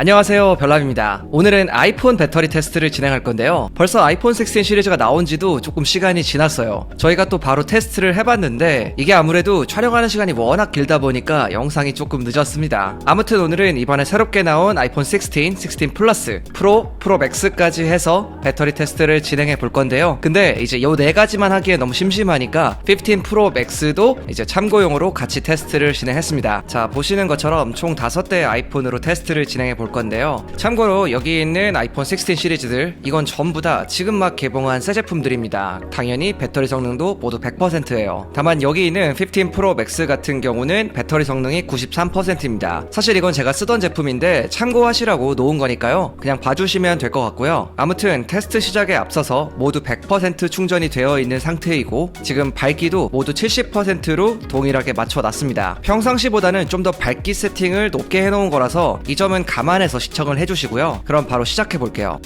안녕하세요, 별남입니다. 오늘은 아이폰 배터리 테스트를 진행할 건데요. 벌써 아이폰 16 시리즈가 나온 지도 조금 시간이 지났어요. 저희가 또 바로 테스트를 해봤는데 이게 아무래도 촬영하는 시간이 워낙 길다 보니까 영상이 조금 늦었습니다. 아무튼 오늘은 이번에 새롭게 나온 아이폰 16, 16 플러스, 프로, 프로 맥스까지 해서 배터리 테스트를 진행해 볼 건데요. 근데 이제 요 네 가지만 하기에 너무 심심하니까 15 프로 맥스도 이제 참고용으로 같이 테스트를 진행했습니다. 자, 보시는 것처럼 총 5대의 아이폰으로 테스트를 진행해 볼 건데요. 참고로 여기 있는 아이폰 16 시리즈들 이건 전부 다 지금 막 개봉한 새 제품들입니다. 당연히 배터리 성능도 모두 100%예요. 다만 여기 있는 15 프로 맥스 같은 경우는 배터리 성능이 93%입니다. 사실 이건 제가 쓰던 제품인데 참고하시라고 놓은 거니까요. 그냥 봐주시면 될 것 같고요. 아무튼 테스트 시작에 앞서서 모두 100% 충전이 되어 있는 상태이고 지금 밝기도 모두 70%로 동일하게 맞춰놨습니다. 평상시보다는 좀 더 밝기 세팅을 높게 해놓은 거라서 이 점은 감안해서 시청을 해주시고요. 그럼 바로 시작해볼게요.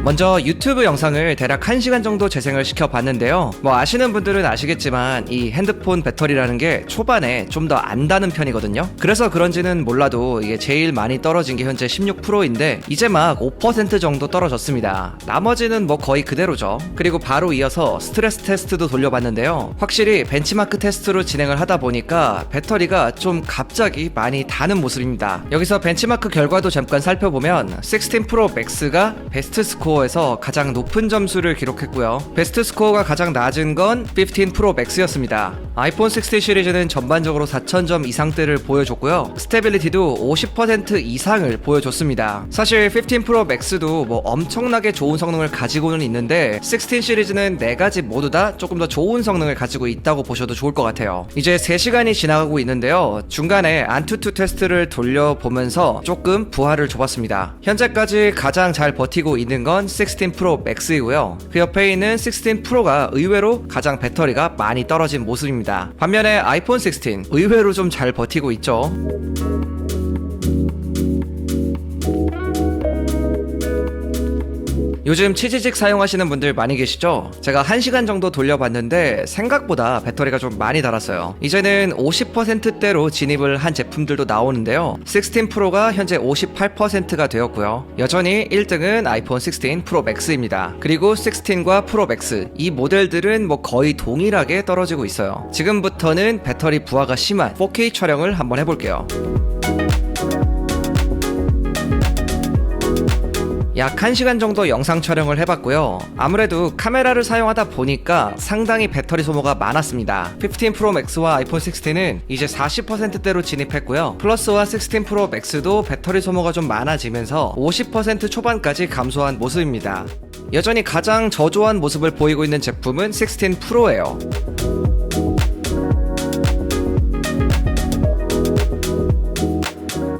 먼저 유튜브 영상을 대략 1시간 정도 재생을 시켜봤는데요. 뭐 아시는 분들은 아시겠지만 이 핸드폰 배터리라는 게 초반에 좀 더 안 닿는 편이거든요. 그래서 그런지는 몰라도 이게 제일 많이 떨어진 게 현재 16%인데 이제 막 5% 정도 떨어졌습니다. 나머지는 뭐 거의 그대로죠. 그리고 바로 이어서 스트레스 테스트도 돌려봤는데요. 확실히 벤치마크 테스트로 진행을 하다 보니까 배터리가 좀 갑자기 많이 닿는 모습입니다. 여기서 벤치마크 결과도 잠깐 살펴보면 16 프로 맥스가 베스트 스코어에서 가장 높은 점수를 기록했고요. 베스트 스코어가 가장 낮은 건 15 프로 맥스였습니다. 아이폰 16 시리즈는 전반적으로 4000점 이상대를 보여줬고요. 스테빌리티도 50% 이상을 보여줬습니다. 사실 15 프로 맥스도 뭐 엄청나게 좋은 성능을 가지고는 있는데 16 시리즈는 4가지 모두 다 조금 더 좋은 성능을 가지고 있다고 보셔도 좋을 것 같아요. 이제 3시간이 지나가고 있는데요. 중간에 안투투 테스트를 돌려보면서 조금 부하를 줘봤습니다. 현재까지 가장 잘 버티고 있는 건 16 프로 맥스이고요. 그 옆에 있는 16 프로가 의외로 가장 배터리가 많이 떨어진 모습입니다. 반면에 아이폰 16 의외로 좀 잘 버티고 있죠. 요즘 치지직 사용하시는 분들 많이 계시죠? 제가 1시간 정도 돌려봤는데 생각보다 배터리가 좀 많이 닳았어요. 이제는 50%대로 진입을 한 제품들도 나오는데요. 16 프로가 현재 58%가 되었고요. 여전히 1등은 아이폰 16 프로 맥스입니다. 그리고 16과 프로 맥스 이 모델들은 뭐 거의 동일하게 떨어지고 있어요. 지금부터는 배터리 부하가 심한 4K 촬영을 한번 해볼게요. 약 1시간 정도 영상 촬영을 해봤고요. 아무래도 카메라를 사용하다 보니까 상당히 배터리 소모가 많았습니다. 15 프로 맥스와 아이폰 16은 이제 40%대로 진입했고요. 플러스와 16 프로 맥스도 배터리 소모가 좀 많아지면서 50% 초반까지 감소한 모습입니다. 여전히 가장 저조한 모습을 보이고 있는 제품은 16 프로예요.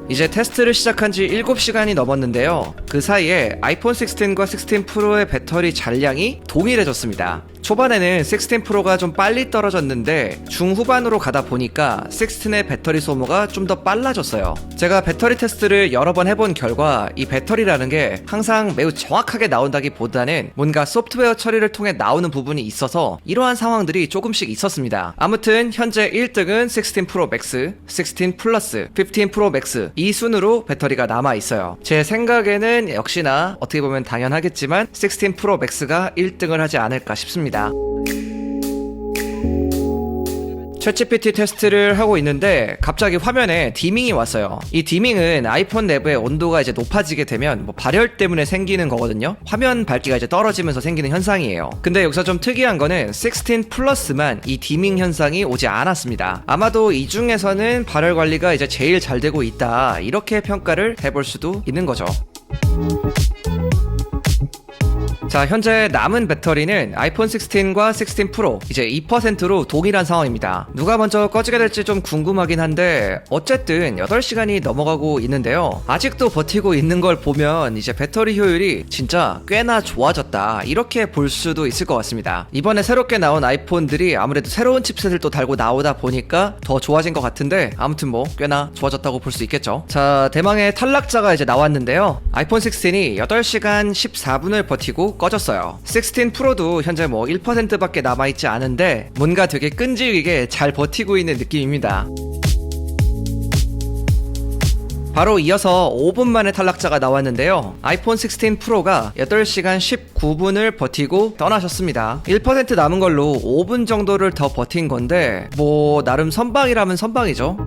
이제 테스트를 시작한 지 7시간이 넘었는데요. 그 사이에 아이폰 16과 16 프로의 배터리 잔량이 동일해졌습니다. 초반에는 16 프로가 좀 빨리 떨어졌는데 중후반으로 가다 보니까 16의 배터리 소모가 좀 더 빨라졌어요. 제가 배터리 테스트를 여러 번 해본 결과 이 배터리라는 게 항상 매우 정확하게 나온다기보다는 뭔가 소프트웨어 처리를 통해 나오는 부분이 있어서 이러한 상황들이 조금씩 있었습니다. 아무튼 현재 1등은 16 프로 맥스, 16 플러스, 15 프로 맥스 이 순으로 배터리가 남아있어요. 제 생각에는 역시나 어떻게 보면 당연하겠지만 16 프로 맥스가 1등을 하지 않을까 싶습니다. 챗GPT 테스트를 하고 있는데 갑자기 화면에 디밍이 왔어요. 이 디밍은 아이폰 내부의 온도가 이제 높아지게 되면 뭐 발열 때문에 생기는 거거든요. 화면 밝기가 이제 떨어지면서 생기는 현상이에요. 근데 여기서 좀 특이한 거는 16 플러스만 이 디밍 현상이 오지 않았습니다. 아마도 이 중에서는 발열 관리가 이제 제일 잘 되고 있다 이렇게 평가를 해볼 수도 있는 거죠. 자, 현재 남은 배터리는 아이폰 16과 16 프로 이제 2%로 동일한 상황입니다. 누가 먼저 꺼지게 될지 좀 궁금하긴 한데 어쨌든 8시간이 넘어가고 있는데요. 아직도 버티고 있는 걸 보면 이제 배터리 효율이 진짜 꽤나 좋아졌다 이렇게 볼 수도 있을 것 같습니다. 이번에 새롭게 나온 아이폰들이 아무래도 새로운 칩셋을 또 달고 나오다 보니까 더 좋아진 것 같은데 아무튼 뭐 꽤나 좋아졌다고 볼 수 있겠죠. 자, 대망의 탈락자가 이제 나왔는데요. 아이폰 16이 8시간 14분을 버티고 꺼졌어요. 16 프로도 현재 뭐 1%밖에 남아있지 않은데 뭔가 되게 끈질기게 잘 버티고 있는 느낌입니다. 바로 이어서 5분 만에 탈락자가 나왔는데요. 아이폰 16 프로가 8시간 19분을 버티고 떠나셨습니다. 1% 남은 걸로 5분 정도를 더 버틴 건데 뭐 나름 선방이라면 선방이죠.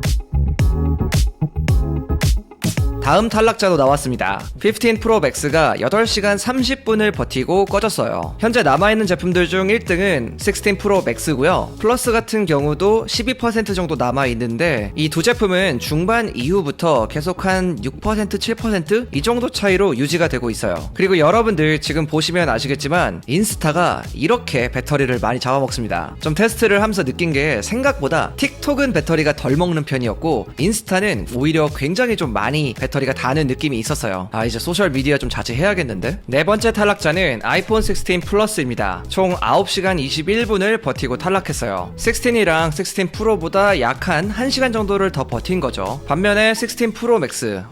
다음 탈락자도 나왔습니다. 15 프로 맥스가 8시간 30분을 버티고 꺼졌어요. 현재 남아있는 제품들 중 1등은 16 프로 맥스고요. 플러스 같은 경우도 12% 정도 남아있는데 이 두 제품은 중반 이후부터 계속 한 6%, 7%? 이 정도 차이로 유지가 되고 있어요. 그리고 여러분들 지금 보시면 아시겠지만 인스타가 이렇게 배터리를 많이 잡아먹습니다. 좀 테스트를 하면서 느낀 게 생각보다 틱톡은 배터리가 덜 먹는 편이었고 인스타는 오히려 굉장히 좀 많이 배터리가 다는 느낌이 있었어요. 이제 소셜미디어 좀 자제해야겠는데? 네 번째 탈락자는 아이폰 16 플러스입니다. 총 9시간 21분을 버티고 탈락했어요. 16이랑 16 프로보다 약 한 1시간 정도를 더 버틴 거죠. 반면에 16 프로 맥스,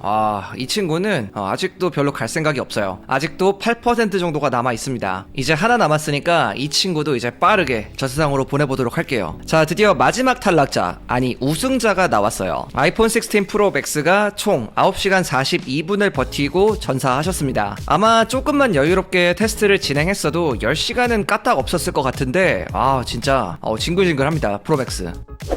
이 친구는 아직도 별로 갈 생각이 없어요. 아직도 8% 정도가 남아 있습니다. 이제 하나 남았으니까 이 친구도 이제 빠르게 저 세상으로 보내보도록 할게요. 자, 드디어 마지막 탈락자, 아니 우승자가 나왔어요. 아이폰 16 프로 맥스가 총 9시간 42분을 버티고 전사하셨습니다. 아마 조금만 여유롭게 테스트를 진행했어도 10시간은 까딱 없었을 것 같은데 진짜 징글징글합니다. 프로맥스.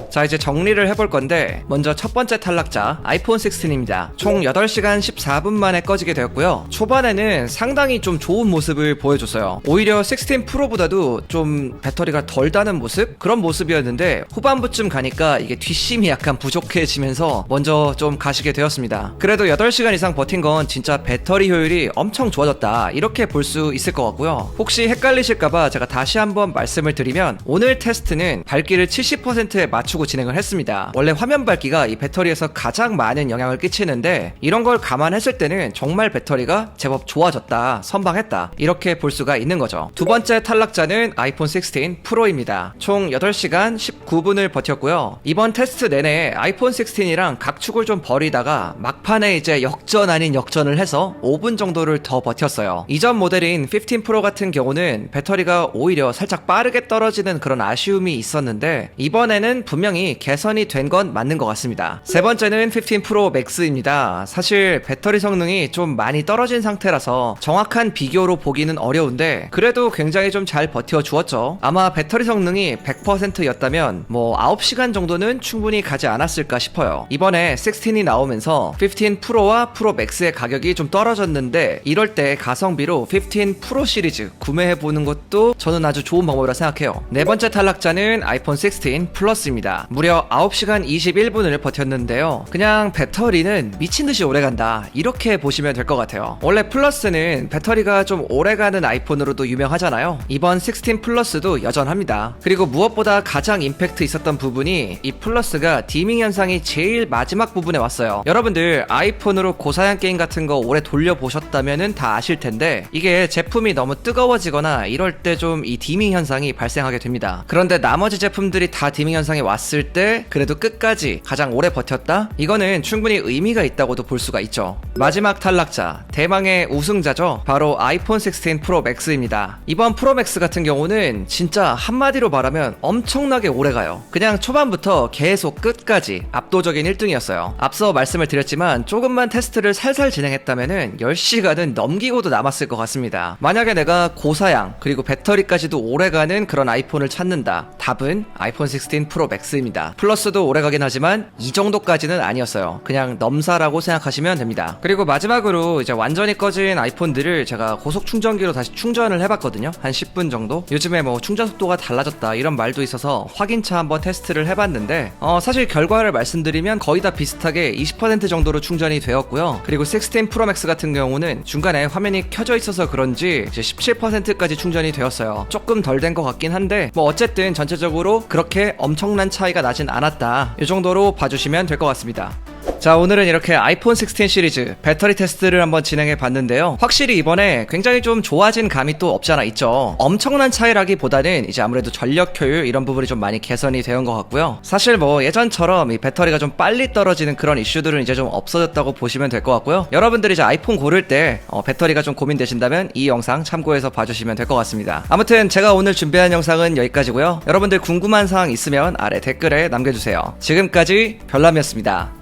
자, 이제 정리를 해볼 건데 먼저 첫 번째 탈락자 아이폰 16입니다. 총 8시간 14분 만에 꺼지게 되었고요. 초반에는 상당히 좀 좋은 모습을 보여줬어요. 오히려 16 프로보다도 좀 배터리가 덜 다는 모습? 그런 모습이었는데 후반부쯤 가니까 이게 뒷심이 약간 부족해지면서 먼저 좀 가시게 되었습니다. 그래도 8시간 이상 버틴 건 진짜 배터리 효율이 엄청 좋아졌다, 이렇게 볼 수 있을 것 같고요. 혹시 헷갈리실까봐 제가 다시 한번 말씀을 드리면 오늘 테스트는 밝기를 70%에 맞추고 진행을 했습니다. 원래 화면 밝기가 이 배터리에서 가장 많은 영향을 끼치는데 이런 걸 감안했을 때는 정말 배터리가 제법 좋아졌다, 선방했다, 이렇게 볼 수가 있는 거죠. 두 번째 탈락자는 아이폰 16 프로입니다. 총 8시간 19분을 버텼고요. 이번 테스트 내내 아이폰 16이랑 각축을 좀 벌이다가 막판에 이제 역전 아닌 역전을 해서 5분 정도를 더 버텼어요. 이전 모델인 15 프로 같은 경우는 배터리가 오히려 살짝 빠르게 떨어지는 그런 아쉬움이 있었는데 이번에는 분명히 개선이 된 건 맞는 것 같습니다. 세 번째는 15 프로 맥스입니다. 사실 배터리 성능이 좀 많이 떨어진 상태라서 정확한 비교로 보기는 어려운데 그래도 굉장히 좀 잘 버텨주었죠. 아마 배터리 성능이 100%였다면 뭐 9시간 정도는 충분히 가지 않았을까 싶어요. 이번에 16이 나오면서 15 프로와 프로 맥스의 가격이 좀 떨어졌는데 이럴 때 가성비로 15 프로 시리즈 구매해보는 것도 저는 아주 좋은 방법이라 생각해요. 네 번째 탈락자는 아이폰 16 플러스입니다. 무려 9시간 21분을 버텼는데요. 그냥 배터리는 미친듯이 오래간다, 이렇게 보시면 될 것 같아요. 원래 플러스는 배터리가 좀 오래가는 아이폰으로도 유명하잖아요. 이번 16 플러스도 여전합니다. 그리고 무엇보다 가장 임팩트 있었던 부분이 이 플러스가 디밍 현상이 제일 마지막 부분에 왔어요. 여러분들 아이폰으로 고사양 게임 같은 거 오래 돌려보셨다면은 다 아실 텐데 이게 제품이 너무 뜨거워지거나 이럴 때 좀 이 디밍 현상이 발생하게 됩니다. 그런데 나머지 제품들이 다 디밍 현상이 왔을 때 그래도 끝까지 가장 오래 버텼다? 이거는 충분히 의미가 있다고도 볼 수가 있죠. 마지막 탈락자, 대망의 우승자죠. 바로 아이폰 16 프로 맥스입니다. 이번 프로 맥스 같은 경우는 진짜 한마디로 말하면 엄청나게 오래가요. 그냥 초반부터 계속 끝까지 압도적인 1등이었어요. 앞서 말씀을 드렸지만 조금만 테스트를 살살 진행했다면은 10시간은 넘기고도 남았을 것 같습니다. 만약에 내가 고사양 그리고 배터리까지도 오래가는 그런 아이폰을 찾는다, 답은 아이폰 16 프로 맥스입니다. 플러스도 오래가긴 하지만 이 정도까지는 아니었어요. 그냥 넘사라고 생각하시면 됩니다. 그리고 마지막으로 이제 완전히 꺼진 아이폰들을 제가 고속 충전기로 다시 충전을 해봤거든요. 한 10분 정도. 요즘에 뭐 충전 속도가 달라졌다 이런 말도 있어서 확인차 한번 테스트를 해봤는데 사실 결과를 말씀드리면 거의 다 비슷하게 20% 정도로 충전이 되었고요. 그리고 16 프로 맥스 같은 경우는 중간에 화면이 켜져 있어서 그런지 이제 17%까지 충전이 되었어요. 조금 덜 된 것 같긴 한데 뭐 어쨌든 전체적으로 그렇게 엄청난 차이가 나진 않았다, 이 정도로 봐주시면 될 것 같습니다. 자, 자, 오늘은 이렇게 아이폰 16 시리즈 배터리 테스트를 한번 진행해 봤는데요. 확실히 이번에 굉장히 좀 좋아진 감이 또 없지 않아 있죠. 엄청난 차이라기보다는 이제 아무래도 전력 효율 이런 부분이 좀 많이 개선이 되온 것 같고요. 사실 뭐 예전처럼 이 배터리가 좀 빨리 떨어지는 그런 이슈들은 이제 좀 없어졌다고 보시면 될 것 같고요. 여러분들이 이제 아이폰 고를 때 배터리가 좀 고민되신다면 이 영상 참고해서 봐주시면 될 것 같습니다. 아무튼 제가 오늘 준비한 영상은 여기까지고요. 여러분들 궁금한 사항 있으면 아래 댓글에 남겨주세요. 지금까지 별남이었습니다.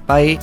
바이.